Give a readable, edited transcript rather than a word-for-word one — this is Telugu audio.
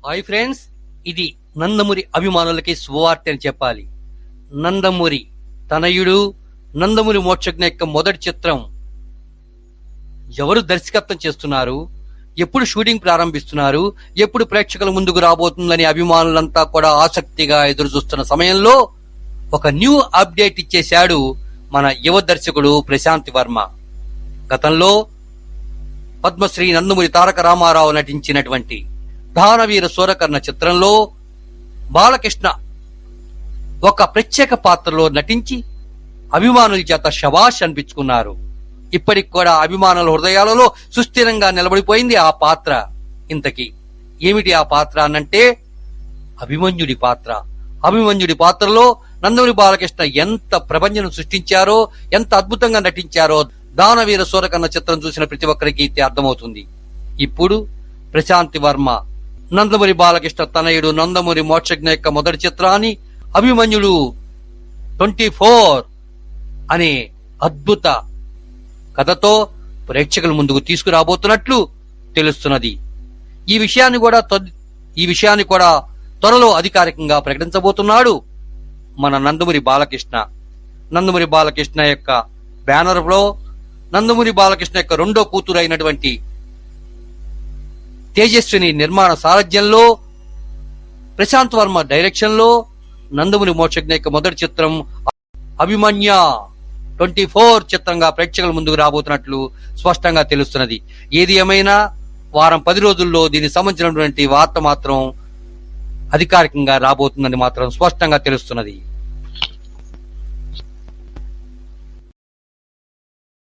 హాయ్ ఫ్రెండ్స్, ఇది నందమూరి అభిమానులకి శుభవార్త అని చెప్పాలి. నందమూరి తనయుడు నందమూరి మోక్షజ్ఞ యొక్క మొదటి చిత్రం ఎవరు దర్శకత్వం చేస్తున్నారు, ఎప్పుడు షూటింగ్ ప్రారంభిస్తున్నారు, ఎప్పుడు ప్రేక్షకుల ముందుకు రాబోతుందని అభిమానులంతా కూడా ఆసక్తిగా ఎదురు చూస్తున్న సమయంలో ఒక న్యూ అప్డేట్ ఇచ్చేశాడు మన యువ దర్శకుడు ప్రశాంత్ వర్మ. గతంలో పద్మశ్రీ నందమూరి తారక రామారావు నటించినటువంటి దానవీర సూరకర్ణ చిత్రంలో బాలకృష్ణ ఒక ప్రత్యేక పాత్రలో నటించి అభిమానుల చేత శభాష్ అనిపించుకున్నారు. ఇప్పటికి కూడా అభిమానుల హృదయాలలో సుస్థిరంగా నిలబడిపోయింది ఆ పాత్ర. ఇంతకీ ఏమిటి ఆ పాత్ర అనంటే అభిమన్యుడి పాత్ర. అభిమన్యుడి పాత్రలో నందమూరి బాలకృష్ణ ఎంత ప్రపంచం సృష్టించారో, ఎంత అద్భుతంగా నటించారో దానవీర సూరకర్ణ చిత్రం చూసిన ప్రతి ఒక్కరికి అర్థమవుతుంది. ఇప్పుడు ప్రశాంత్ వర్మ నందమూరి బాలకృష్ణ తనయుడు నందమూరి మోక్షజ్ఞ యొక్క మొదటి చిత్రాన్ని అభిమన్యుడు 24 అనే అద్భుత కథతో ప్రేక్షకుల ముందుకు తీసుకురాబోతున్నట్లు తెలుస్తున్నది. ఈ విషయాన్ని కూడా త్వరలో అధికారికంగా ప్రకటించబోతున్నాడు మన నందమూరి బాలకృష్ణ. నందమూరి బాలకృష్ణ యొక్క బ్యానర్ లో నందమూరి బాలకృష్ణ యొక్క రెండో కూతురు అయినటువంటి తేజస్విని నిర్మాణ సారథ్యంలో, ప్రశాంత్ వర్మ డైరెక్షన్ లో నందమూరి మోక్షజ్ఞ యొక్క మొదటి చిత్రం అభిమన్య 24 చిత్రంగా ప్రేక్షకుల ముందుకు రాబోతున్నట్లు స్పష్టంగా తెలుస్తున్నది. ఏది ఏమైనా వారం 10 రోజుల్లో దీనికి సంబంధించినటువంటి వార్త మాత్రం అధికారికంగా రాబోతుందని మాత్రం స్పష్టంగా తెలుస్తున్నది.